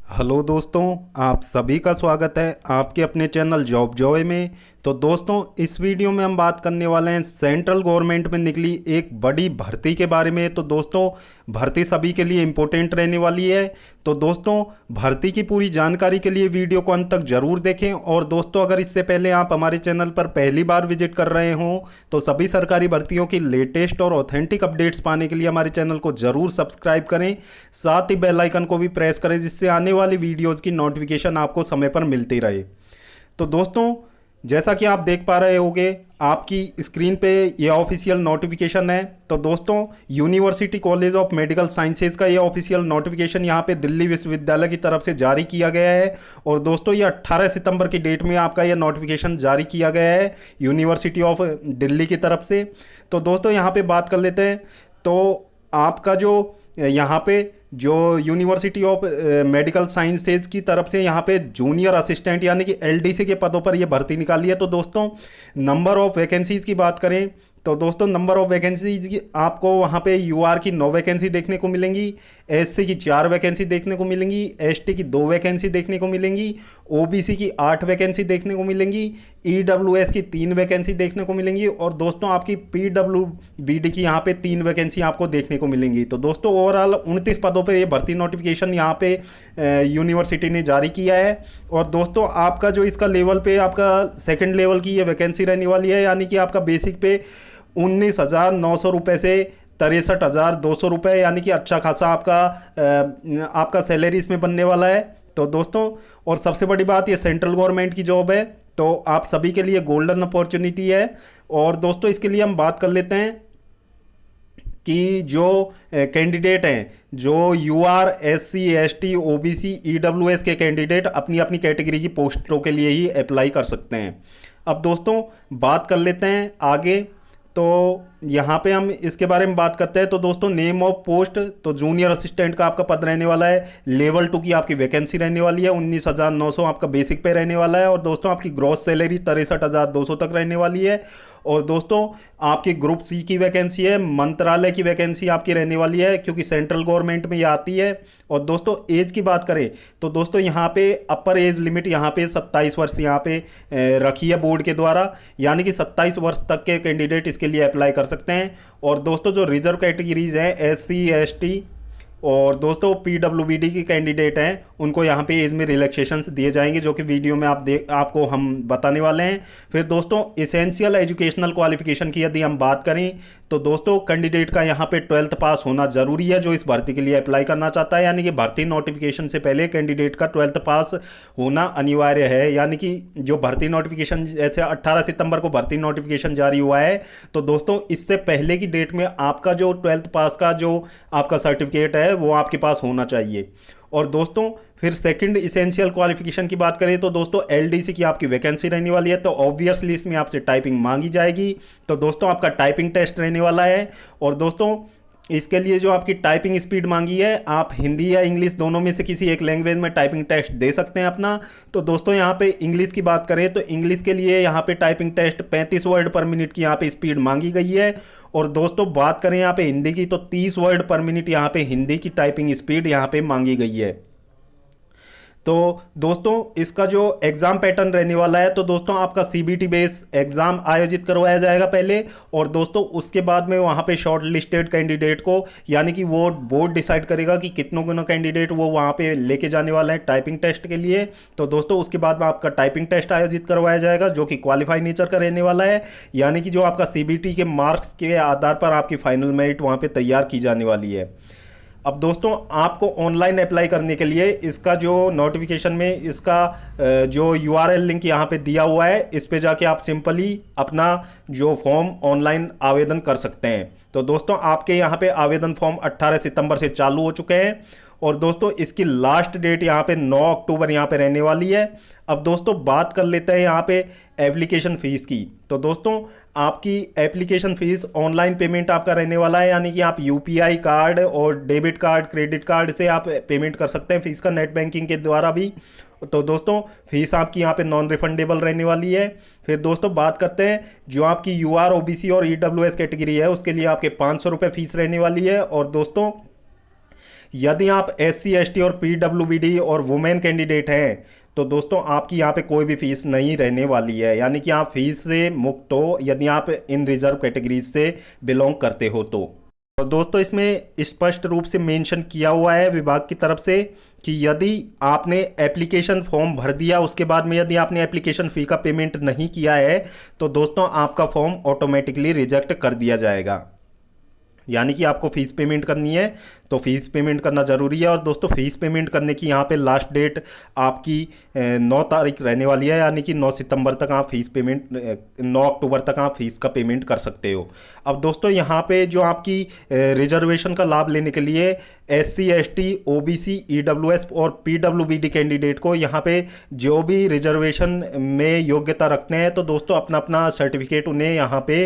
Hello दोस्तों, आप सभी का स्वागत है आपके अपने चैनल जॉब जॉय में। तो दोस्तों, इस वीडियो में हम बात करने वाले हैं सेंट्रल गवर्नमेंट में निकली एक बड़ी भर्ती के बारे में। तो दोस्तों, भर्ती सभी के लिए इम्पोर्टेंट रहने वाली है। तो दोस्तों, भर्ती की पूरी जानकारी के लिए वीडियो को अंत तक जरूर देखें। और दोस्तों, अगर इससे पहले आप हमारे चैनल पर पहली बार विजिट कर रहे हों तो सभी सरकारी भर्तियों की लेटेस्ट और ऑथेंटिक अपडेट्स पाने के लिए हमारे चैनल को जरूर सब्सक्राइब करें। साथ ही बेल आइकन को भी प्रेस करें, जिससे आने वाली वीडियोज़ की नोटिफिकेशन आपको समय पर मिलती रहे। तो दोस्तों, जैसा कि आप देख पा रहे होंगे आपकी स्क्रीन पे ये ऑफिशियल नोटिफिकेशन है। तो दोस्तों, university college of medical sciences का ये ऑफिशियल नोटिफिकेशन यहाँ पे दिल्ली विश्वविद्यालय की तरफ से जारी किया गया है। और दोस्तों, ये 18 सितंबर की डेट में आपका ये नोटिफिकेशन जारी किया गया है यूनिवर्सिटी ऑफ दिल्ली की तरफ से। तो दोस्तों, यहाँ पे बात कर लेते हैं। तो आपका जो यहाँ पे जो यूनिवर्सिटी ऑफ मेडिकल साइंसेज की तरफ से यहाँ पे जूनियर असिस्टेंट यानी कि एलडीसी के पदों पर ये भर्ती निकाली है। तो दोस्तों, नंबर ऑफ वैकेंसीज की बात करें तो दोस्तों, नंबर ऑफ वैकेंसीज की आपको वहाँ पे यूआर की 9 वैकेंसी देखने को मिलेंगी, एससी की 4 वैकेंसी देखने को मिलेंगी, एसटी की 2 वैकेंसी देखने को मिलेंगी, ओबीसी की 8 वैकेंसी देखने को मिलेंगी, ईडब्ल्यूएस की 3 वैकेंसी देखने को मिलेंगी। और दोस्तों, आपकी पीडब्ल्यूबीडी की यहाँ पे 3 वैकेंसी आपको देखने को मिलेंगी। तो दोस्तों, ओवरऑल 29 पदों पर ये भर्ती नोटिफिकेशन यहाँ पे यूनिवर्सिटी ने जारी किया है। और दोस्तों, आपका जो इसका लेवल पे आपका सेकेंड लेवल की ये वैकेंसी रहने वाली है, यानी कि आपका बेसिक पे 19,900 रुपये से 63,200 रुपये, यानी कि अच्छा खासा आपका सैलरी इसमें बनने वाला है। तो दोस्तों, और सबसे बड़ी बात, ये सेंट्रल गवर्नमेंट की जॉब है, तो आप सभी के लिए गोल्डन अपॉर्चुनिटी है। और दोस्तों, इसके लिए हम बात कर लेते हैं कि जो कैंडिडेट हैं, जो UR, SC, ST, OBC, EWS के कैंडिडेट अपनी अपनी कैटेगरी की पोस्टों के लिए ही अप्लाई कर सकते हैं। अब दोस्तों, बात कर लेते हैं आगे। तो यहाँ पे हम इसके बारे में बात करते हैं। तो दोस्तों, नेम ऑफ पोस्ट, तो जूनियर असिस्टेंट का आपका पद रहने वाला है। लेवल 2 की आपकी वैकेंसी रहने वाली है, 19,900 आपका बेसिक पे रहने वाला है। और दोस्तों, आपकी ग्रॉस सैलरी 63,200 तक रहने वाली है। और दोस्तों, आपकी ग्रुप सी की वैकेंसी है, मंत्रालय की वैकेंसी आपकी रहने वाली है, क्योंकि सेंट्रल गवर्नमेंट में ये आती है। और दोस्तों, एज की बात करें तो दोस्तों, यहाँ पे अपर एज लिमिट यहाँ पे 27 वर्ष यहाँ पे रखी है बोर्ड के द्वारा, यानी कि 27 वर्ष तक के कैंडिडेट इसके लिए अप्लाई कर सकते हैं। और दोस्तों, जो रिजर्व कैटेगरीज हैं, एससी, एसटी और दोस्तों पीडब्ल्यूबीडी की कैंडिडेट हैं, उनको यहाँ पे एज में रिलैक्सेशंस दिए जाएंगे, जो कि वीडियो में आपको हम बताने वाले हैं। फिर दोस्तों, इसेंशियल एजुकेशनल क्वालिफिकेशन की यदि हम बात करें तो दोस्तों, कैंडिडेट का यहाँ पे 12th पास होना जरूरी है, जो इस भर्ती के लिए अप्लाई करना चाहता है। यानी कि भर्ती नोटिफिकेशन से पहले कैंडिडेट का 12th पास होना अनिवार्य है। यानी कि जो भर्ती नोटिफिकेशन, जैसे 18 सितंबर को भर्ती नोटिफिकेशन जारी हुआ है, तो दोस्तों इससे पहले की डेट में आपका जो 12th पास का जो आपका सर्टिफिकेट है वो आपके पास होना चाहिए। और दोस्तों, फिर सेकंड इसेंशियल क्वालिफिकेशन की बात करें तो दोस्तों, एलडीसी की आपकी वैकेंसी रहने वाली है, तो ऑब्वियसली इसमें आपसे टाइपिंग मांगी जाएगी। तो दोस्तों, आपका टाइपिंग टेस्ट रहने वाला है। और दोस्तों, इसके लिए जो आपकी टाइपिंग स्पीड मांगी है, आप हिंदी या इंग्लिश दोनों में से किसी एक लैंग्वेज में टाइपिंग टेस्ट दे सकते हैं अपना। तो दोस्तों, यहाँ पे इंग्लिश की बात करें तो इंग्लिश के लिए यहाँ पे typing test 35 word per minute की यहाँ पे स्पीड मांगी गई है। और दोस्तों, बात करें यहाँ पे हिंदी की तो 30 वर्ड पर मिनट यहाँ पे हिंदी की टाइपिंग स्पीड यहाँ पे मांगी गई है। तो दोस्तों, इसका जो एग्ज़ाम पैटर्न रहने वाला है, तो दोस्तों आपका सीबीटी बेस एग्ज़ाम आयोजित करवाया जाएगा पहले। और दोस्तों, उसके बाद में वहाँ पे शॉर्ट लिस्टेड कैंडिडेट को, यानी कि वो बोर्ड डिसाइड करेगा कि कितनों कैंडिडेट वो वहाँ पे लेके जाने वाला है टाइपिंग टेस्ट के लिए। तो दोस्तों, उसके बाद में आपका टाइपिंग टेस्ट आयोजित करवाया जाएगा, जो कि क्वालिफाई नेचर का रहने वाला है। यानी कि जो आपका सीबीटी के मार्क्स के आधार पर आपकी फाइनल मेरिट वहाँ पर तैयार की जाने वाली है। अब दोस्तों, आपको ऑनलाइन अप्लाई करने के लिए इसका जो नोटिफिकेशन में इसका जो यूआरएल लिंक यहाँ पे दिया हुआ है, इस पे जाके आप सिंपली अपना जो फॉर्म ऑनलाइन आवेदन कर सकते हैं। तो दोस्तों, आपके यहाँ पे आवेदन फॉर्म 18 सितंबर से चालू हो चुके हैं। और दोस्तों, इसकी लास्ट डेट यहाँ पे 9 अक्टूबर यहाँ पे रहने वाली है। अब दोस्तों, बात कर लेते हैं यहाँ पे एप्लीकेशन फ़ीस की। तो दोस्तों, आपकी एप्लीकेशन फ़ीस ऑनलाइन पेमेंट आपका रहने वाला है, यानी कि आप यूपीआई कार्ड और डेबिट कार्ड, क्रेडिट कार्ड से आप पेमेंट कर सकते हैं फ़ीस का, नेट बैंकिंग के द्वारा भी। तो दोस्तों, फीस आपकी यहाँ पे नॉन रिफंडेबल रहने वाली है। फिर दोस्तों, बात करते हैं जो आपकी यूआर, ओबीसी और ईडब्ल्यूएस कैटेगरी है, उसके लिए आपके 500 रुपये फीस रहने वाली है। और दोस्तों, यदि आप SC ST और PWBD और वुमेन कैंडिडेट हैं तो दोस्तों आपकी यहाँ पे कोई भी फीस नहीं रहने वाली है, यानी कि आप फीस से मुक्त हो यदि आप इन रिजर्व कैटेगरीज से बिलोंग करते हो तो। और दोस्तों इसमें स्पष्ट रूप से मेंशन किया हुआ है विभाग की तरफ से कि यदि आपने एप्लीकेशन फॉर्म भर दिया उसके बाद में यदि आपने एप्लीकेशन फ़ी का पेमेंट नहीं किया है तो दोस्तों आपका फॉर्म ऑटोमेटिकली रिजेक्ट कर दिया जाएगा। यानी कि आपको फ़ीस पेमेंट करनी है तो फ़ीस पेमेंट करना ज़रूरी है। और दोस्तों फ़ीस पेमेंट करने की यहाँ पे लास्ट डेट आपकी 9 तारीख रहने वाली है, यानी कि 9 सितंबर तक आप फ़ीस पेमेंट 9 अक्टूबर तक आप फ़ीस का पेमेंट कर सकते हो। अब दोस्तों यहाँ पे जो आपकी रिजर्वेशन का लाभ लेने के लिए SC ST OBC EWS और PWBD कैंडिडेट को यहाँ पे जो भी रिजर्वेशन में योग्यता रखते हैं तो दोस्तों अपना अपना सर्टिफिकेट उन्हें यहाँ पे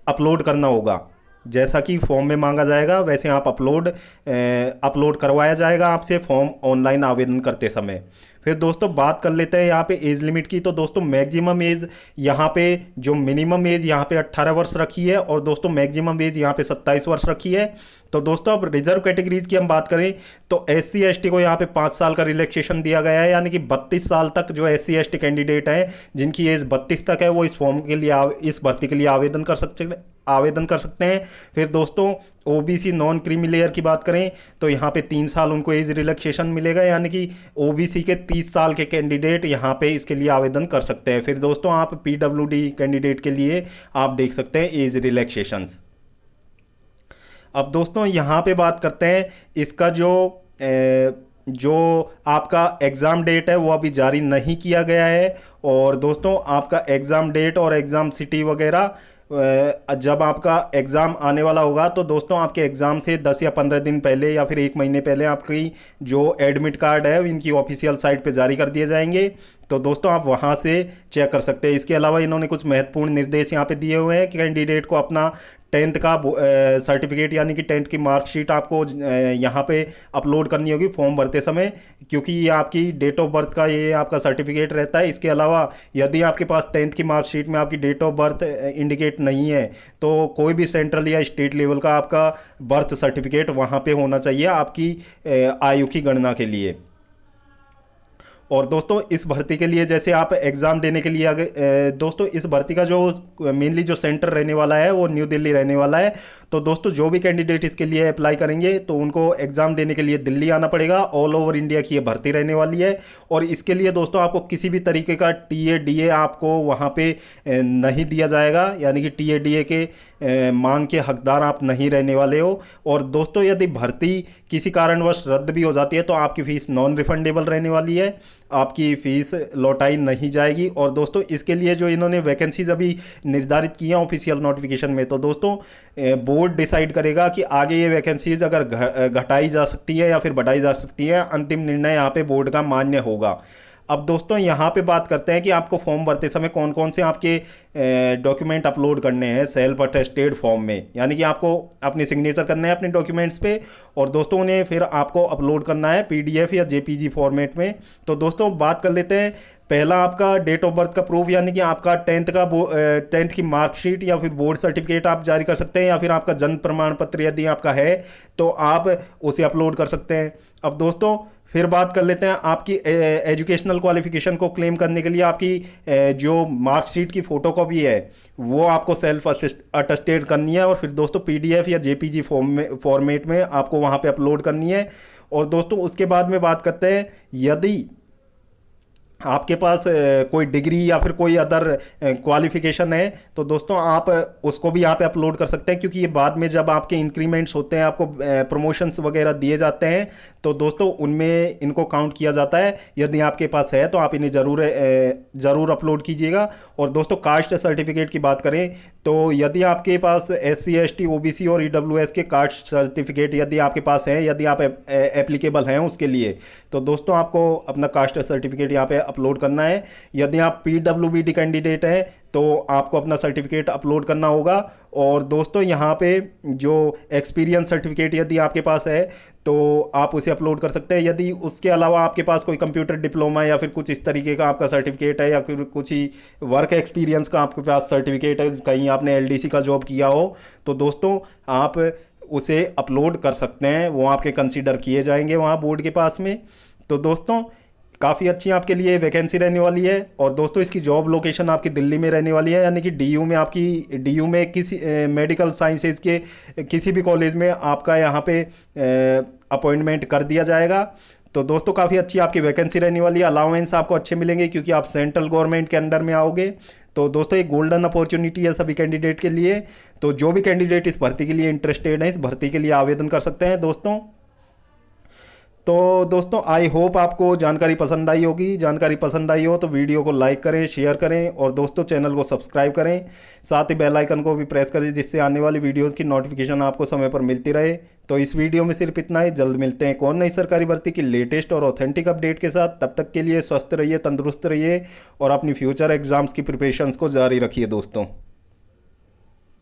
अपलोड करना होगा। जैसा कि फॉर्म में मांगा जाएगा वैसे आप अपलोड करवाया जाएगा आपसे फॉर्म ऑनलाइन आवेदन करते समय। फिर दोस्तों बात कर लेते हैं यहाँ पे एज लिमिट की। तो दोस्तों मैक्सिमम एज यहाँ पे जो मिनिमम एज यहाँ पे 18 वर्ष रखी है और दोस्तों मैक्सिमम एज यहाँ पे 27 वर्ष रखी है। तो दोस्तों अब रिजर्व कैटेगरीज की हम बात करें तो SC ST को यहाँ पे 5 साल का रिलैक्सेशन दिया गया है, यानी कि 32 साल तक जो SC ST कैंडिडेट हैं जिनकी एज 32 तक है वो इस फॉर्म के लिए इस भर्ती के लिए आवेदन कर सकते हैं। फिर दोस्तों OBC नॉन क्रीमी लेयर की बात करें तो यहाँ पे 3 साल उनको एज रिलैक्सेशन मिलेगा, यानी कि OBC के 30 साल के कैंडिडेट यहाँ पे इसके लिए आवेदन कर सकते हैं। फिर दोस्तों आप PWD कैंडिडेट के लिए आप देख सकते हैं एज रिलैक्सेशंस। अब दोस्तों यहाँ पे बात करते हैं इसका जो आपका एग्ज़ाम डेट है वो अभी जारी नहीं किया गया है। और दोस्तों आपका एग्ज़ाम डेट और एग्ज़ाम सिटी वगैरह जब आपका एग्ज़ाम आने वाला होगा तो दोस्तों आपके एग्ज़ाम से 10 या 15 दिन पहले या फिर 1 महीने पहले आपकी जो एडमिट कार्ड है इनकी ऑफिशियल साइट पे जारी कर दिए जाएंगे। तो दोस्तों आप वहाँ से चेक कर सकते हैं। इसके अलावा इन्होंने कुछ महत्वपूर्ण निर्देश यहाँ पे दिए हुए हैं कि कैंडिडेट को अपना 10th का सर्टिफिकेट यानी कि 10th की मार्कशीट आपको यहाँ पे अपलोड करनी होगी फॉर्म भरते समय, क्योंकि ये आपकी डेट ऑफ बर्थ का ये आपका सर्टिफिकेट रहता है। इसके अलावा यदि आपके पास 10th की मार्कशीट में आपकी डेट ऑफ बर्थ इंडिकेट नहीं है तो कोई भी सेंट्रल या स्टेट लेवल का आपका बर्थ सर्टिफिकेट वहाँ पे होना चाहिए आपकी आयु की गणना के लिए। और दोस्तों इस भर्ती के लिए जैसे आप एग्ज़ाम देने के लिए दोस्तों इस भर्ती का जो मेनली जो सेंटर रहने वाला है वो न्यू दिल्ली रहने वाला है। तो दोस्तों जो भी कैंडिडेट इसके लिए अप्लाई करेंगे तो उनको एग्ज़ाम देने के लिए दिल्ली आना पड़ेगा। ऑल ओवर इंडिया की ये भर्ती रहने वाली है और इसके लिए दोस्तों आपको किसी भी तरीके का TA DA आपको वहाँ पे नहीं दिया जाएगा, यानी कि TA DA के मांग के हकदार आप नहीं रहने वाले हो। और दोस्तों यदि भर्ती किसी कारणवश रद्द भी हो जाती है तो आपकी फ़ीस नॉन रिफंडेबल रहने वाली है, आपकी फ़ीस लौटाई नहीं जाएगी। और दोस्तों इसके लिए जो इन्होंने वैकेंसीज अभी निर्धारित की हैं ऑफिशियल नोटिफिकेशन में, तो दोस्तों बोर्ड डिसाइड करेगा कि आगे ये वैकेंसीज अगर घटाई जा सकती है या फिर बढ़ाई जा सकती है। अंतिम निर्णय यहाँ पे बोर्ड का मान्य होगा। अब दोस्तों यहाँ पे बात करते हैं कि आपको फॉर्म भरते समय कौन कौन से आपके डॉक्यूमेंट अपलोड करने हैं सेल्फ अटेस्टेड फॉर्म में, यानी कि आपको अपने सिग्नेचर करना है अपने डॉक्यूमेंट्स पे और दोस्तों उन्हें फिर आपको अपलोड करना है PDF या JPG फॉर्मेट में। तो दोस्तों बात कर लेते हैं पहला आपका डेट ऑफ बर्थ का प्रूफ, यानी कि आपका 10th की मार्कशीट या फिर बोर्ड सर्टिफिकेट आप जारी कर सकते हैं, या फिर आपका जन्म प्रमाण पत्र यदि आपका है तो आप उसे अपलोड कर सकते हैं। अब दोस्तों फिर बात कर लेते हैं आपकी एजुकेशनल क्वालिफिकेशन को क्लेम करने के लिए आपकी जो मार्कशीट की फ़ोटोकॉपी है वो आपको सेल्फ अटेस्टेड करनी है और फिर दोस्तों PDF या JPG फॉर्मेट में आपको वहाँ पे अपलोड करनी है। और दोस्तों उसके बाद में बात करते हैं यदि आपके पास कोई डिग्री या फिर कोई अदर क्वालिफिकेशन है तो दोस्तों आप उसको भी यहाँ पे अपलोड कर सकते हैं, क्योंकि ये बाद में जब आपके इंक्रीमेंट्स होते हैं आपको प्रमोशंस वगैरह दिए जाते हैं तो दोस्तों उनमें इनको काउंट किया जाता है। यदि आपके पास है तो आप इन्हें ज़रूर अपलोड कीजिएगा। और दोस्तों कास्ट सर्टिफिकेट की बात करें तो यदि आपके पास SC ST OBC और EWS के कास्ट सर्टिफिकेट यदि आपके पास है, यदि आप एप्लीकेबल हैं उसके लिए, तो दोस्तों आपको अपना कास्ट सर्टिफिकेट यहाँ पे अपलोड करना है। यदि आप PWBD कैंडिडेट हैं तो आपको अपना सर्टिफिकेट अपलोड करना होगा। और दोस्तों यहाँ पे जो एक्सपीरियंस सर्टिफिकेट यदि आपके पास है तो आप उसे अपलोड कर सकते हैं। यदि उसके अलावा आपके पास कोई कंप्यूटर डिप्लोमा या फिर कुछ इस तरीके का आपका सर्टिफिकेट है या फिर कुछ ही वर्क एक्सपीरियंस का आपके पास सर्टिफिकेट है, कहीं आपने LDC का जॉब किया हो, तो दोस्तों आप उसे अपलोड कर सकते हैं, वो आपके कंसीडर किए जाएंगे वहाँ बोर्ड के पास में। तो दोस्तों काफ़ी अच्छी आपके लिए वैकेंसी रहने वाली है। और दोस्तों इसकी जॉब लोकेशन आपकी दिल्ली में रहने वाली है, यानी कि डीयू में, आपकी डीयू में किसी मेडिकल साइंसेज के किसी भी कॉलेज में आपका यहाँ पे अपॉइंटमेंट कर दिया जाएगा। तो दोस्तों काफ़ी अच्छी आपकी वैकेंसी रहने वाली है। अलाउंस आपको अच्छे मिलेंगे क्योंकि आप सेंट्रल गवर्नमेंट के अंडर में आओगे। तो दोस्तों एक गोल्डन अपॉर्चुनिटी है सभी कैंडिडेट के लिए। तो जो भी कैंडिडेट इस भर्ती के लिए इंटरेस्टेड है, इस भर्ती के लिए आवेदन कर सकते हैं दोस्तों। तो दोस्तों आई होप आपको जानकारी पसंद आई होगी। जानकारी पसंद आई हो तो वीडियो को लाइक करें, शेयर करें और दोस्तों चैनल को सब्सक्राइब करें। साथ ही बेल आइकन को भी प्रेस करें जिससे आने वाली वीडियोस की नोटिफिकेशन आपको समय पर मिलती रहे। तो इस वीडियो में सिर्फ इतना ही। जल्द मिलते हैं एक और नई सरकारी भर्ती की लेटेस्ट और ऑथेंटिक अपडेट के साथ। तब तक के लिए स्वस्थ रहिए, तंदुरुस्त रहिए और अपनी फ्यूचर एग्जाम्स की प्रिपरेशंस को जारी रखिए दोस्तों।